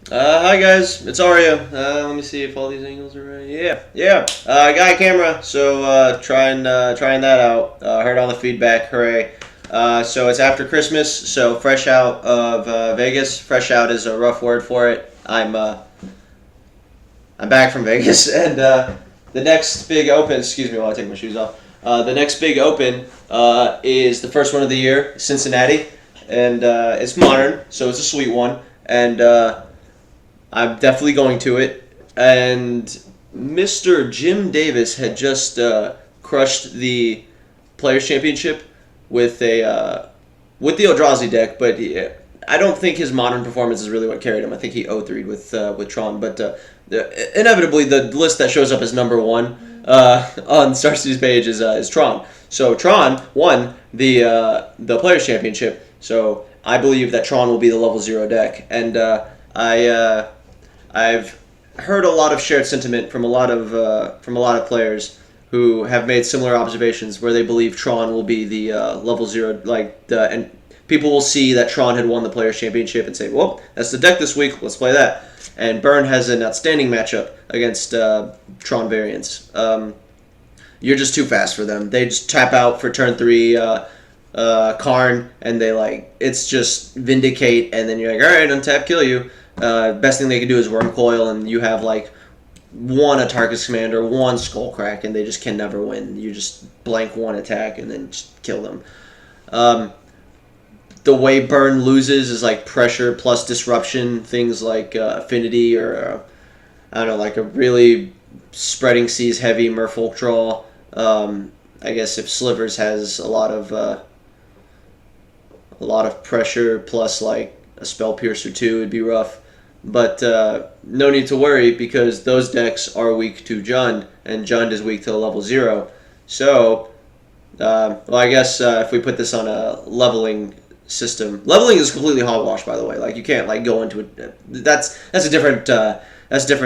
Hi guys, it's Aria. Let me see if all these angles are right. Yeah. I got a camera, so trying that out. Heard all the feedback, hooray! So it's after Christmas, so fresh out of Vegas. Fresh out is a rough word for it. I'm back from Vegas, and the next big open. Excuse me while I take my shoes off. The next big open is the first one of the year, Cincinnati, and it's modern, so it's a sweet one, and. I'm definitely going to it. And Mr. Jim Davis had just crushed the Players Championship with a with the Eldrazi deck, but I don't think his modern performance is really what carried him. I think he 0-3'd with Tron, but inevitably the list that shows up as number one on Star City's page is Tron. So Tron won the Players Championship. So I believe that Tron will be the level 0 deck, and I've heard a lot of shared sentiment from a lot of players who have made similar observations where they believe Tron will be the level 0, and people will see that Tron had won the Players Championship and say, "Well, that's the deck this week. Let's play that." And Burn has an outstanding matchup against Tron variants. You're just too fast for them. They just tap out for turn 3. Karn, and it's just Vindicate, and then you're like, all right, untap, kill you. Best thing they can do is Wormcoil, and you have one Atarkus Commander, one Skullcrack, and they just can never win. You just blank one attack and then just kill them. The way Burn loses is pressure plus disruption, things like Affinity or I don't know, like a really spreading seas heavy Merfolk draw. I guess if Slivers has a lot of pressure plus a Spell Piercer too, it'd be rough. But no need to worry because those decks are weak to Jund, and Jund is weak to level 0. So, I guess if we put this on a leveling system, leveling is completely hogwash, by the way. You can't go into it. That's a different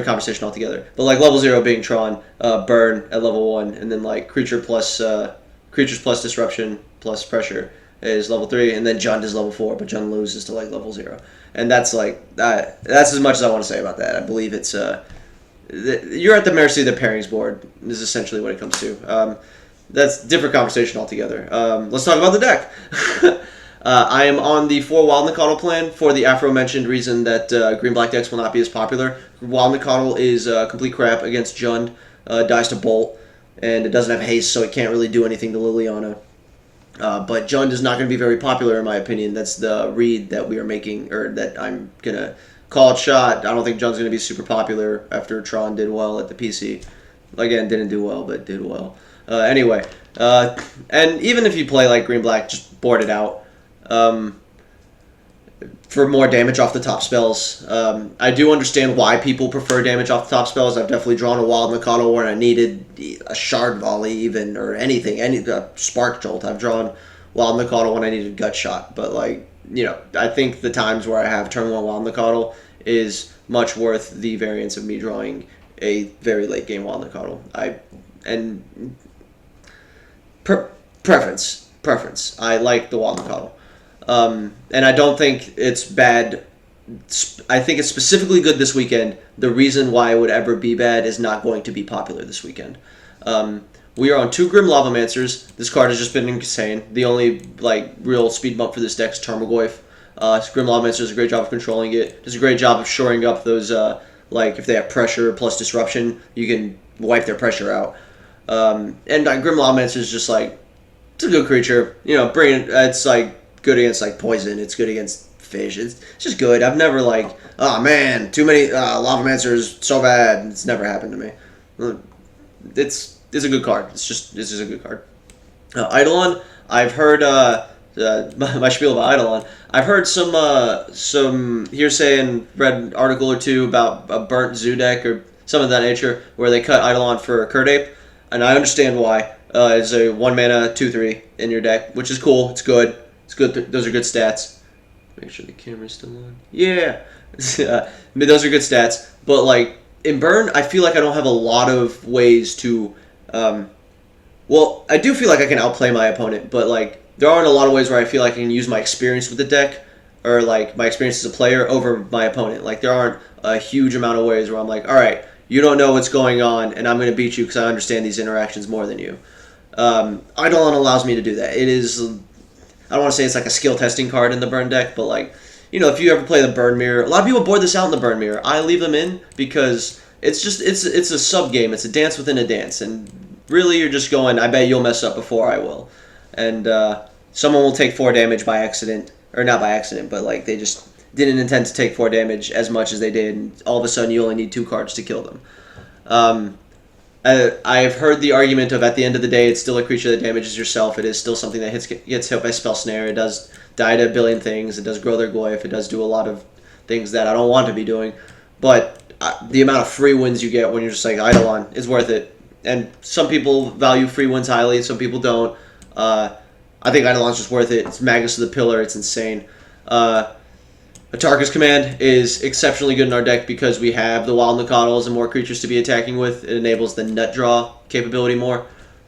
conversation altogether. But level 0 being Tron, Burn at level 1, and then creatures plus disruption plus pressure is level 3, and then Jund is level 4, but Jund loses to level 0. And that's that's as much as I want to say about that. I believe it's you're at the mercy of the pairings board is essentially what it comes to. That's a different conversation altogether. Let's talk about the deck. I am on the 4 Wild Nacatl plan for the aforementioned reason that green-black decks will not be as popular. Wild Nacatl is complete crap against Jund, dies to Bolt, and it doesn't have haste, so it can't really do anything to Liliana. But Jund is not going to be very popular, in my opinion. That's the read that we are making, or that I'm going to call it shot. I don't think Jund's going to be super popular after Tron did well at the PC. Again, didn't do well, but did well. Anyway, and even if you play green-black, just board it out. For more damage off the top spells. I do understand why people prefer damage off the top spells. I've definitely drawn a Wild Nacatl where I needed a Shard Volley even, or anything, Spark Jolt. I've drawn Wild Nacatl when I needed Gut Shot. But I think the times where I have turn 1 Wild Nacatl is much worth the variance of me drawing a very late game Wild Nacatl. Preference. I like the Wild Nacatl. And I don't think it's bad. I think it's specifically good this weekend. The reason why it would ever be bad is not going to be popular this weekend. We are on 2 Grim Lavamancers. This card has just been insane. The only real speed bump for this deck is Tarmogoyf. Grim Lavamancer does a great job of controlling it. Does a great job of shoring up those if they have pressure plus disruption, you can wipe their pressure out. And Grim Lavamancer is just it's a good creature. Bring it. It's good against poison. It's good against fish. It's just good. I've never oh man, too many Lavamancers, so bad. It's never happened to me. It's a good card. It's just a good card. Eidolon, I've heard my spiel about Eidolon. I've heard some hearsay and read an article or two about a burnt zoo deck or some of that nature where they cut Eidolon for Kirdape, and I understand why. It's a 1 mana 2/3 in your deck, which is cool. It's good. It's good. Those are good stats. Make sure the camera's still on. Yeah. Those are good stats. But, in Burn, I feel like I don't have a lot of ways to... I do feel like I can outplay my opponent, but, there aren't a lot of ways where I feel like I can use my experience with the deck or like my experience as a player over my opponent. Like there aren't a huge amount of ways where I'm like, all right, you don't know what's going on, and I'm going to beat you because I understand these interactions more than you. Eidolon allows me to do that. It is, I don't want to say it's like a skill testing card in the burn deck, but like, if you ever play the burn mirror, a lot of people board this out in the burn mirror. I leave them in because it's a sub game. It's a dance within a dance, and really you're just going, I bet you'll mess up before I will, and someone will take 4 damage by accident, or not by accident, but like they just didn't intend to take 4 damage as much as they did, and all of a sudden you only need 2 cards to kill them. I've heard the argument of at the end of the day, it's still a creature that damages yourself. It is still something that gets hit by Spell Snare. It does die to a billion things. It does grow their Goyf. It does do a lot of things that I don't want to be doing. But the amount of free wins you get when you're just like Eidolon is worth it. And some people value free wins highly. Some people don't. I think Eidolon's just worth it. It's Magus of the Pillar. It's insane. Atarka's Command is exceptionally good in our deck because we have the Wild Nacatls and more creatures to be attacking with. It enables the Nut Draw capability more.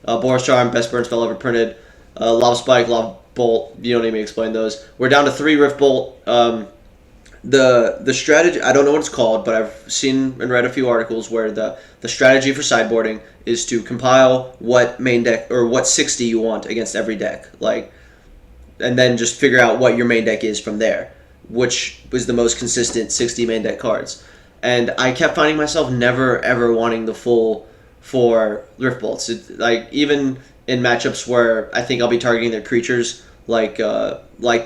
Boros Charm, best burn spell ever printed. Lava Spike, Lava Bolt, you don't need me to explain those. We're down to 3 Rift Bolt. The strategy, I don't know what it's called, but I've seen and read a few articles where the strategy for sideboarding is to compile what main deck, or what 60 you want against every deck. And then just figure out what your main deck is from there, which was the most consistent 60 main deck cards. And I kept finding myself never ever wanting the full 4 Rift Bolts. Even in matchups where I think I'll be targeting their creatures, like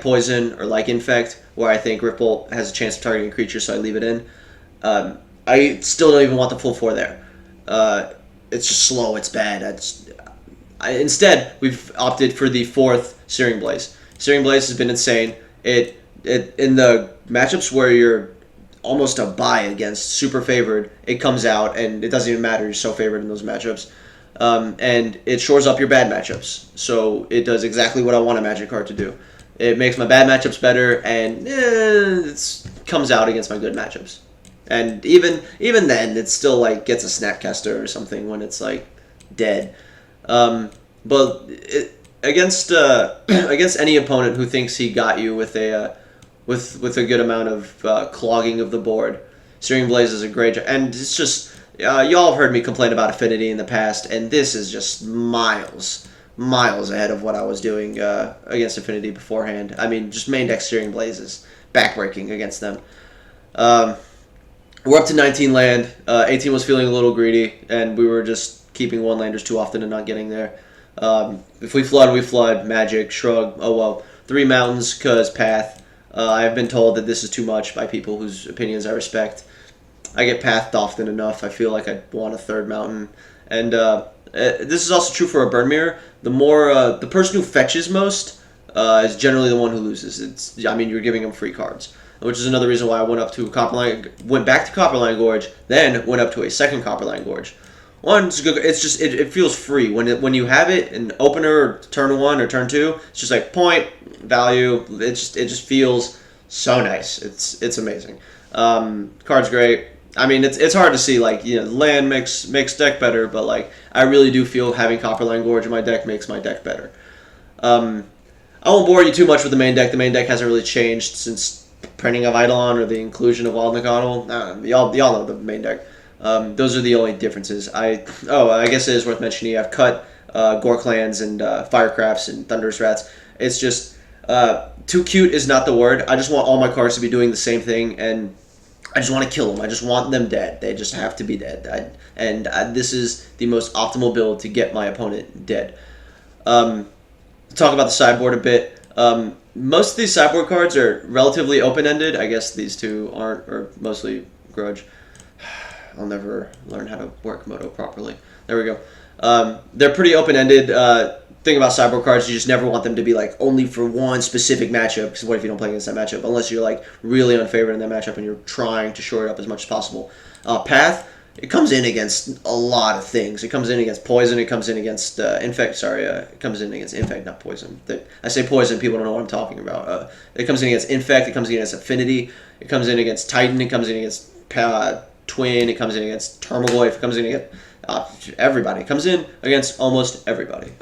Poison or like Infect, where I think Rift Bolt has a chance of targeting a creature, so I leave it in. I still don't even want the full 4 there. It's just slow, it's bad. Instead, we've opted for the 4th Searing Blaze. Searing Blaze has been insane. It in the matchups where you're almost a buy against super favored, it comes out and it doesn't even matter, you're so favored in those matchups. And it shores up your bad matchups. So it does exactly what I want a Magic card to do. It makes my bad matchups better, and it comes out against my good matchups. And even then, it still gets a Snapcaster or something when it's dead. But against any opponent who thinks he got you with a good amount of clogging of the board, Searing Blaze is a great job. And it's just, y'all have heard me complain about Affinity in the past, and this is just miles ahead of what I was doing against Affinity beforehand. I mean, just main deck Searing Blaze is backbreaking against them. We're up to 19 land. 18 was feeling a little greedy, and we were just keeping 1-landers too often and not getting there. If we flood, we flood. Magic, Shrug, oh well. 3 mountains, because Path. I've been told that this is too much by people whose opinions I respect. I get pathed often enough. I feel like I want a 3rd mountain. And this is also true for a Burn Mirror. The person who fetches most is generally the one who loses. You're giving them free cards, which is another reason why I went back to Copperline Gorge, then went up to a 2nd Copperline Gorge. One's good. It's just it feels free when you have it in opener or turn 1 or turn 2. It's just like point value. It just feels so nice. It's amazing. Card's great. I mean, it's hard to see, land makes deck better, but I really do feel having Copperline Gorge in my deck makes my deck better. I won't bore you too much with the main deck. The main deck hasn't really changed since printing of Eidolon or the inclusion of Wild Nacatl. Y'all know the main deck. Those are the only differences. I guess it is worth mentioning. I've cut Gore Clans and Firecrafts and Thunderous Rats. It's just too cute is not the word. I just want all my cards to be doing the same thing, and I just want to kill them. I just want them dead. They just have to be dead. This is the most optimal build to get my opponent dead. Talk about the sideboard a bit. Most of these sideboard cards are relatively open-ended. I guess these 2 aren't, or mostly Grudge. I'll never learn how to work Moto properly. There we go. They're pretty open-ended. Thing about sideboard cards, you just never want them to be only for one specific matchup, because what if you don't play against that matchup, unless you're really unfavored in that matchup and you're trying to shore it up as much as possible. Path, it comes in against a lot of things. It comes in against Poison, it comes in against Infect, it comes in against Infect, not Poison. I say Poison, people don't know what I'm talking about. It comes in against Infect, it comes in against Affinity, it comes in against Titan, it comes in against Twin, it comes in against Tarmogoyf, it comes in against everybody. It comes in against almost everybody.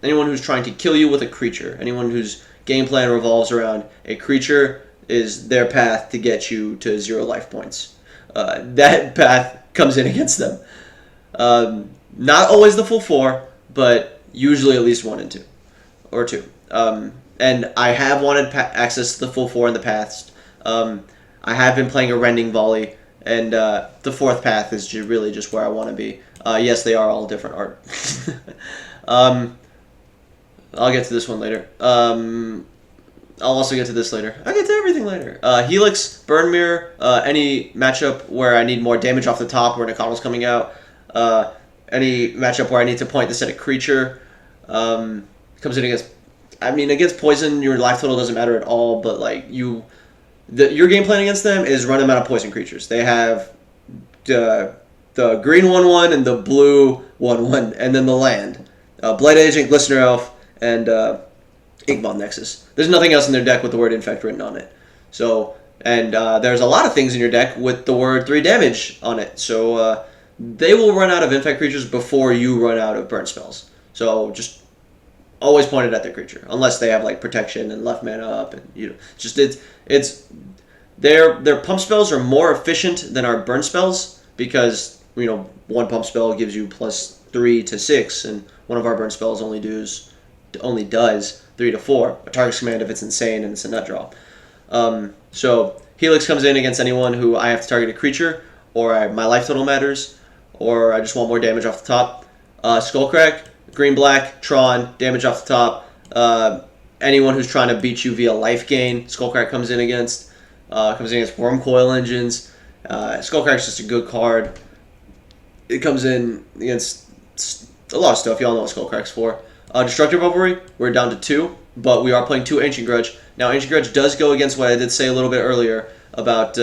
Anyone who's trying to kill you with a creature, anyone whose game plan revolves around a creature is their path to get you to 0 life points. That path comes in against them. Not always the full 4, but usually at least 1 and 2. Or 2. And I have wanted access to the full 4 in the past. I have been playing a Rending Volley, and the 4th path is really just where I want to be. Yes, they are all different art. I'll get to this one later. I'll also get to this later. I'll get to everything later. Helix, Burn Mirror, any matchup where I need more damage off the top where Nakamo's coming out. Any matchup where I need to point this at a creature. Comes in against... against Poison, your life total doesn't matter at all, but like your game plan against them is run them out of Poison creatures. They have the green 1/1 and the blue 1/1, and then the land. Blight Agent, Glistener Elf, and Inkmoth Nexus. There's nothing else in their deck with the word Infect written on it. So, and there's a lot of things in your deck with the word 3 damage on it. So they will run out of Infect creatures before you run out of burn spells. So just always point it at their creature, unless they have like protection and left mana up, and it's their pump spells are more efficient than our burn spells because one pump spell gives you +3 to 6, and one of our burn spells only does 3 to 4. A target's command if it's insane and it's a nut draw. So Helix comes in against anyone who I have to target a creature, or my life total matters, or I just want more damage off the top. Skullcrack, green-black, Tron, damage off the top. Anyone who's trying to beat you via life gain, Skullcrack comes in against. Comes in against Wormcoil Engines. Skullcrack's just a good card. It comes in against a lot of stuff. Y'all know what Skullcrack's for. Destructive Revelry, we're down to 2, but we are playing 2 Ancient Grudge. Now, Ancient Grudge does go against what I did say a little bit earlier about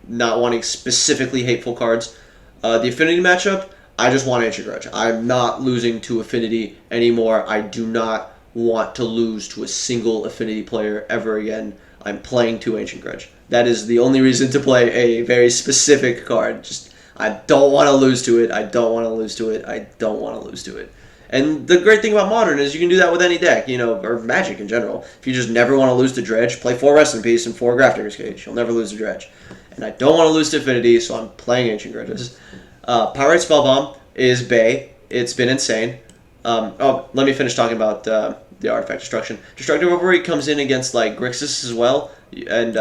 not wanting specifically hateful cards. The Affinity matchup, I just want Ancient Grudge. I'm not losing to Affinity anymore. I do not want to lose to a single Affinity player ever again. I'm playing 2 Ancient Grudge. That is the only reason to play a very specific card. Just, I don't want to lose to it. I don't want to lose to it. I don't want to lose to it. And the great thing about Modern is you can do that with any deck, or Magic in general. If you just never want to lose to Dredge, play 4 Rest in Peace and 4 Grafdigger's Cage. You'll never lose to Dredge. And I don't want to lose to Affinity, so I'm playing Ancient Grudges. Pyrite Spellbomb is Bay. It's been insane. Let me finish talking about the Artifact Destruction. Destructive Revelry comes in against like Grixis as well, and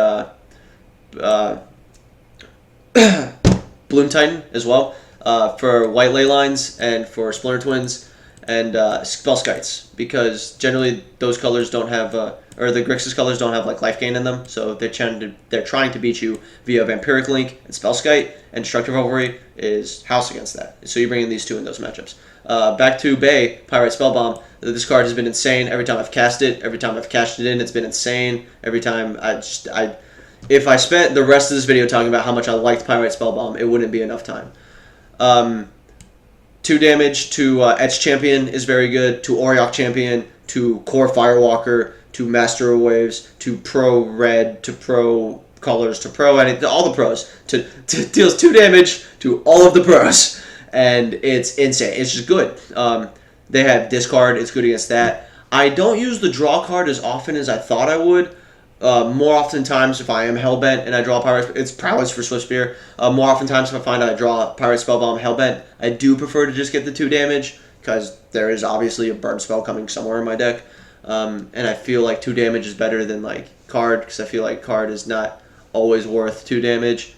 Bloom Titan as well, for White Ley Lines and for Splinter Twins, and Spellskites, because generally those colors don't have, or the Grixis colors don't have like life gain in them, so they're trying to beat you via Vampiric Link and Spellskite, and Destructive Revelry is house against that. So you bring in these 2 in those matchups. Back to Bay, Pyrite Spellbomb. This card has been insane every time I've cast it. Every time I've cashed it in, it's been insane. Every time if I spent the rest of this video talking about how much I liked Pyrite Spellbomb, it wouldn't be enough time. 2 damage to Etch Champion is very good, to Auriok Champion, to Core Firewalker, to Master of Waves, to Pro Red, to Pro Colors, to Pro all the pros. To deals 2 damage to all of the pros, and it's insane. It's just good. They have Discard. It's good against that. I don't use the draw card as often as I thought I would. More oftentimes, if I am Hellbent and I draw Pyrite, it's Prowess for Swiftspear. More oftentimes, if I find I draw Pyrite Spellbomb Hellbent, I do prefer to just get the 2 damage, because there is obviously a burn spell coming somewhere in my deck. And I feel like 2 damage is better than like card, because I feel like card is not always worth 2 damage.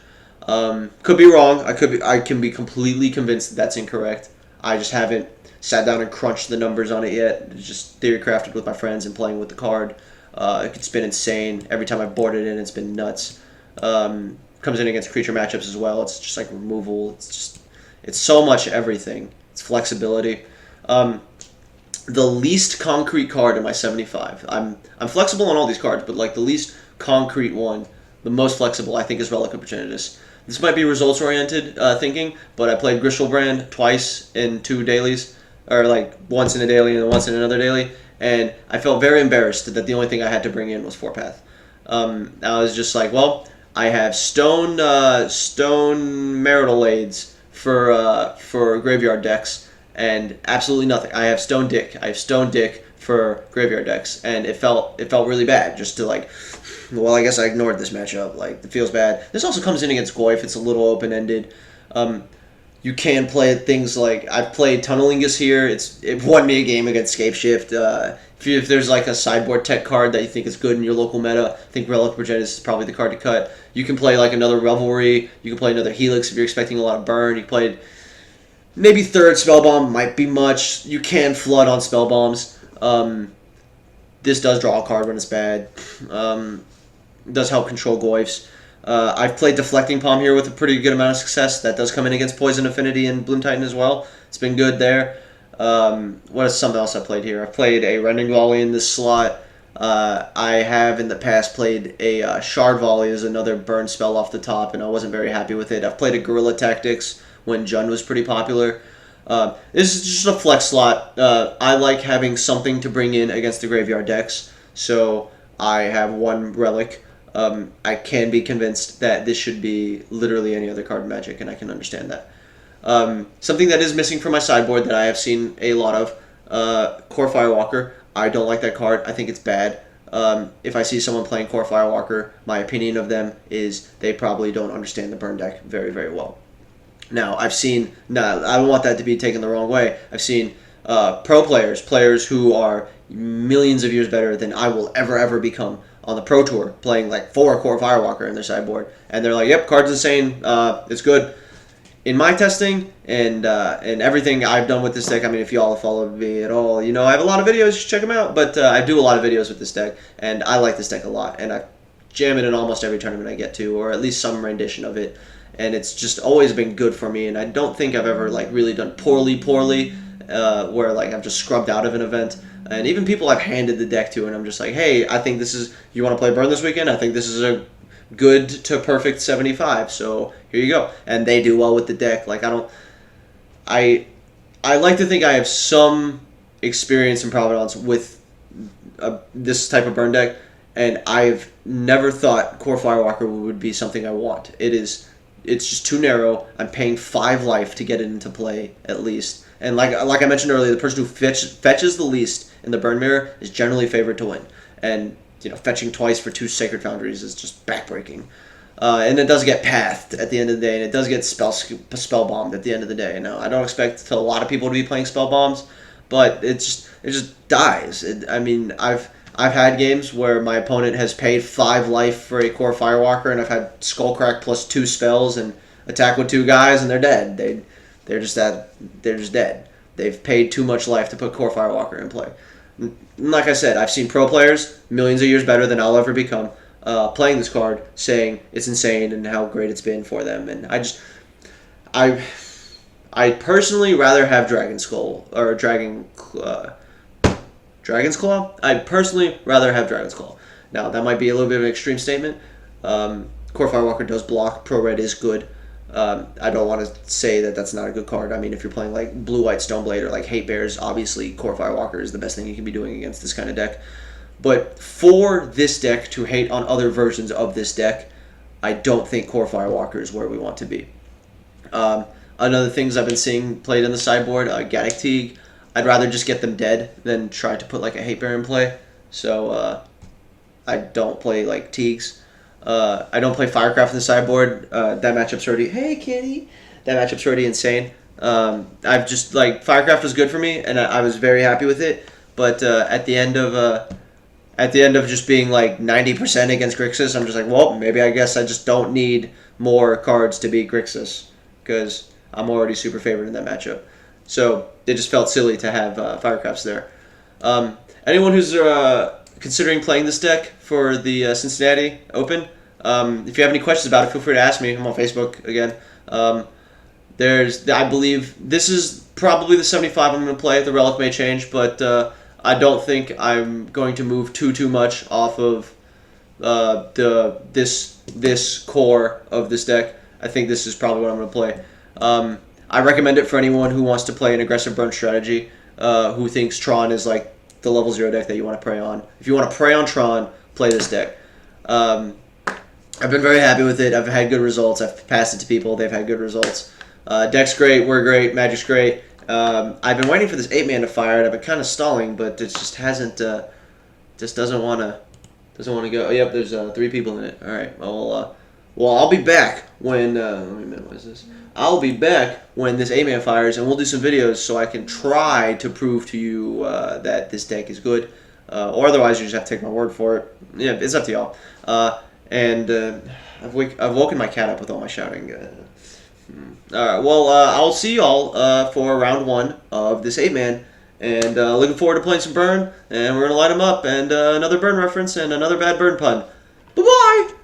Could be wrong. I can be completely convinced that that's incorrect. I just haven't sat down and crunched the numbers on it yet. It's just theory crafted with my friends and playing with the card. It's been insane. Every time I've boarded in, it's been nuts. Comes in against creature matchups as well. It's just like removal. It's so much everything. It's flexibility. The least concrete card in my 75. I'm flexible on all these cards, but like the least concrete one, the most flexible, I think, is Relic of Progenitus. This might be results-oriented thinking, but I played Griselbrand twice in 2 dailies, or like once in a daily and once in another daily, and I felt very embarrassed that the only thing I had to bring in was 4-path. I was just like, well, I have Stone Marital Aids for graveyard decks, and absolutely nothing. I have Stone Dick for graveyard decks, and it felt really bad just to like. Well, I guess I ignored this matchup. Like, it feels bad. This also comes in against Goyf. It's a little open ended. You can play things like I've played Tunnelingus here. It won me a game against Scapeshift. If there's like a sideboard tech card that you think is good in your local meta, I think Relic Progenitus is probably the card to cut. You can play like another Revelry. You can play another Helix if you're expecting a lot of burn. You played maybe third Spellbomb, might be much. You can flood on Spellbombs. This does draw a card when it's bad. It does help control Goyfs. I've played Deflecting Palm here with a pretty good amount of success. That does come in against Poison Affinity and Bloom Titan as well. It's been good there. What is something else I played here? I've played a Rending Volley in this slot. I have in the past played a Shard Volley as another burn spell off the top, and I wasn't very happy with it. I've played a Guerrilla Tactics when Jund was pretty popular. This is just a flex slot. I like having something to bring in against the graveyard decks, so I have one Relic. I can be convinced that this should be literally any other card in Magic, and I can understand that. Something that is missing from my sideboard that I have seen a lot of, Core Firewalker. I don't like that card. I think it's bad. If I see someone playing Core Firewalker, my opinion of them is they probably don't understand the burn deck very, very well. Now, I don't want that to be taken the wrong way. I've seen pro players who are millions of years better than I will ever become on the Pro Tour, playing like 4 Core Firewalker in their sideboard, and they're like, "Yep, card's insane. It's good." In my testing and everything I've done with this deck, I mean, if y'all have followed me at all, you know I have a lot of videos. You should check them out. But I do a lot of videos with this deck, and I like this deck a lot, and I jam it in almost every tournament I get to, or at least some rendition of it. And it's just always been good for me, and I don't think I've ever like really done poorly, where like I've just scrubbed out of an event. And even people I've handed the deck to, and I'm just like, hey, I think this is, you want to play Burn this weekend? I think this is a good to perfect 75, so here you go. And they do well with the deck. Like, I like to think I have some experience and provenance with this type of burn deck, and I've never thought Core Firewalker would be something I want. It's just too narrow. I'm paying 5 life to get it into play, at least. And like I mentioned earlier, the person who fetches the least in the burn mirror is generally favored to win. And you know, fetching twice for 2 Sacred Foundries is just backbreaking. And it does get pathed at the end of the day, and it does get spell bombed at the end of the day. Now, I don't expect a lot of people to be playing spell bombs, but it just dies. I mean, I've had games where my opponent has paid 5 life for a Core Firewalker, and I've had Skullcrack plus 2 spells and attack with 2 guys, and they're dead. They're just dead. They've paid too much life to put Core Firewalker in play. Like I said, I've seen pro players millions of years better than I'll ever become playing this card, saying it's insane and how great it's been for them. And I personally rather have Dragon Skull or Dragon's Claw. I'd personally rather have Dragon's Claw. Now, that might be a little bit of an extreme statement. Core Firewalker does block. Pro Red is good. I don't want to say that that's not a good card. I mean, if you're playing like Blue-White Stoneblade or like Hate Bears, obviously Core Firewalker is the best thing you can be doing against this kind of deck. But for this deck to hate on other versions of this deck, I don't think Core Firewalker is where we want to be. Another things I've been seeing played in the sideboard, Gaddock Teeg. I'd rather just get them dead than try to put like a Hate Bear in play. So I don't play like Teegs. I don't play Firecraft in the sideboard. That matchup's already... Hey, kitty! That matchup's already insane. I've just... Like, Firecraft was good for me, and I was very happy with it. But at the end of just being, like, 90% against Grixis, I'm just like, well, maybe I guess I just don't need more cards to beat Grixis. Because I'm already super favored in that matchup. So, it just felt silly to have Firecrafts there. Anyone who's considering playing this deck for the Cincinnati Open... if you have any questions about it, feel free to ask me. I'm on Facebook again. I believe this is probably the 75 I'm going to play. The Relic may change, but I don't think I'm going to move too much off of this core of this deck. I think this is probably what I'm going to play. I recommend it for anyone who wants to play an aggressive burn strategy, who thinks Tron is like the level 0 deck that you want to prey on. If you want to prey on Tron, play this deck. I've been very happy with it. I've had good results. I've passed it to people. They've had good results. Deck's great. We're great. Magic's great. I've been waiting for this 8-man to fire it. I've been kind of stalling, but it just hasn't. Just doesn't want to go. Oh, yep, there's 3 people in it. All right. Well, I'll be back when. Let me minimize this. I'll be back when this 8-man fires, and we'll do some videos so I can try to prove to you that this deck is good. Or otherwise, you just have to take my word for it. Yeah, it's up to y'all. I've woken my cat up with all my shouting. Alright, well, I'll see y'all for round 1 of this 8-man. And looking forward to playing some Burn. And we're going to light them up. And another Burn reference and another bad Burn pun. Bye-bye!